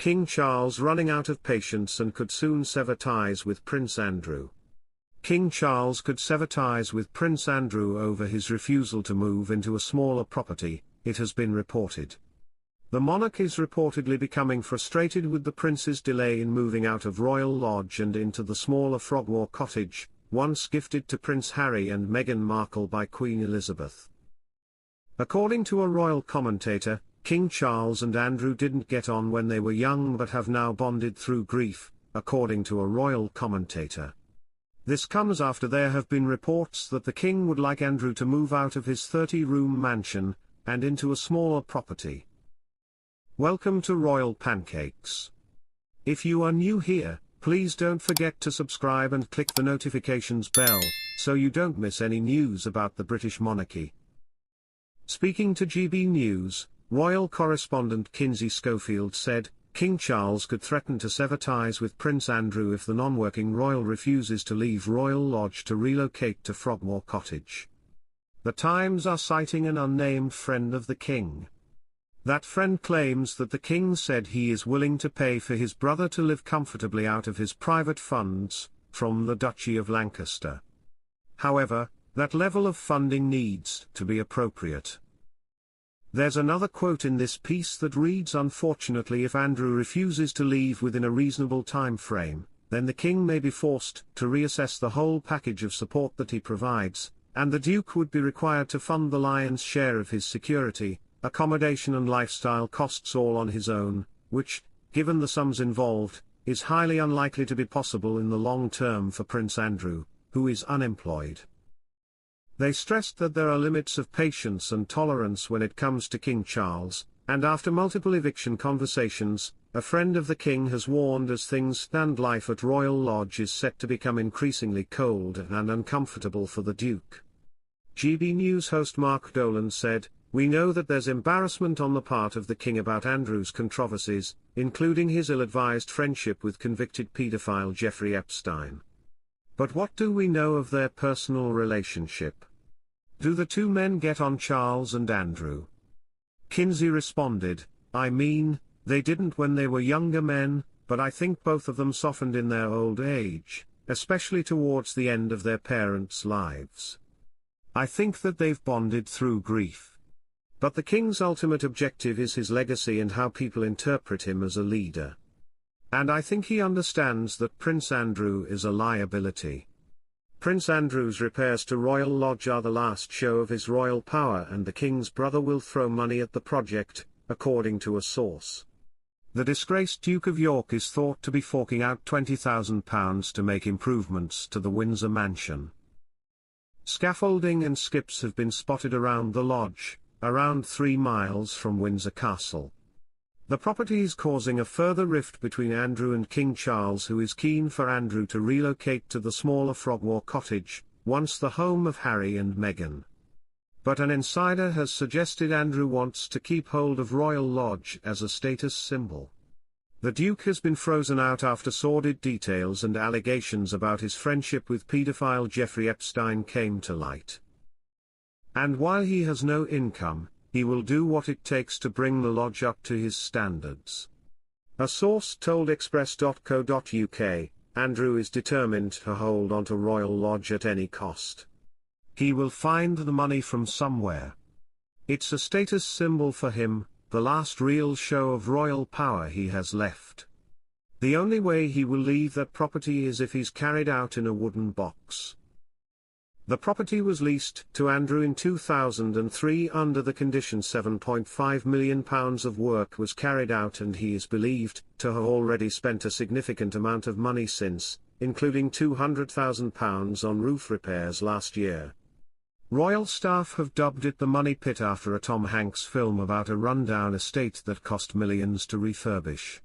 King Charles running out of patience and could soon sever ties with Prince Andrew. King Charles could sever ties with Prince Andrew over his refusal to move into a smaller property, it has been reported. The monarch is reportedly becoming frustrated with the prince's delay in moving out of Royal Lodge and into the smaller Frogmore Cottage, once gifted to Prince Harry and Meghan Markle by Queen Elizabeth. According to a royal commentator, King Charles and Andrew didn't get on when they were young but have now bonded through grief, according to a royal commentator. This comes after there have been reports that the king would like Andrew to move out of his 30-room mansion, and into a smaller property. Welcome to Royal Pancakes. If you are new here, please don't forget to subscribe and click the notifications bell, so you don't miss any news about the British monarchy. Speaking to GB News, royal correspondent Kinsey Schofield said, King Charles could threaten to sever ties with Prince Andrew if the non-working royal refuses to leave Royal Lodge to relocate to Frogmore Cottage. The Times are citing an unnamed friend of the king. That friend claims that the king said he is willing to pay for his brother to live comfortably out of his private funds, from the Duchy of Lancaster. However, that level of funding needs to be appropriate. There's another quote in this piece that reads, unfortunately, if Andrew refuses to leave within a reasonable time frame, then the king may be forced to reassess the whole package of support that he provides, and the Duke would be required to fund the lion's share of his security, accommodation and lifestyle costs all on his own, which, given the sums involved, is highly unlikely to be possible in the long term for Prince Andrew, who is unemployed. They stressed that there are limits of patience and tolerance when it comes to King Charles, and after multiple eviction conversations, a friend of the king has warned as things stand life at Royal Lodge is set to become increasingly cold and uncomfortable for the Duke. GB News host Mark Dolan said, "We know that there's embarrassment on the part of the king about Andrew's controversies, including his ill-advised friendship with convicted paedophile Jeffrey Epstein. But what do we know of their personal relationship? Do the two men get on, Charles and Andrew?" Kinsey responded, "I mean, they didn't when they were younger men, but I think both of them softened in their old age, especially towards the end of their parents' lives. I think that they've bonded through grief. But the king's ultimate objective is his legacy and how people interpret him as a leader. And I think he understands that Prince Andrew is a liability. Prince Andrew's repairs to Royal Lodge are the last show of his royal power, and the king's brother will throw money at the project, according to a source. The disgraced Duke of York is thought to be forking out £20,000 to make improvements to the Windsor mansion. Scaffolding and skips have been spotted around the lodge, around 3 miles from Windsor Castle. The property is causing a further rift between Andrew and King Charles, who is keen for Andrew to relocate to the smaller Frogmore Cottage, once the home of Harry and Meghan. But an insider has suggested Andrew wants to keep hold of Royal Lodge as a status symbol. The Duke has been frozen out after sordid details and allegations about his friendship with paedophile Jeffrey Epstein came to light. And while he has no income, he will do what it takes to bring the lodge up to his standards. A source told express.co.uk, Andrew is determined to hold on to Royal Lodge at any cost. He will find the money from somewhere. It's a status symbol for him, the last real show of royal power he has left. The only way he will leave that property is if he's carried out in a wooden box. The property was leased to Andrew in 2003 under the condition £7.5 million of work was carried out, and he is believed to have already spent a significant amount of money since, including £200,000 on roof repairs last year. Royal staff have dubbed it the Money Pit after a Tom Hanks film about a rundown estate that cost millions to refurbish.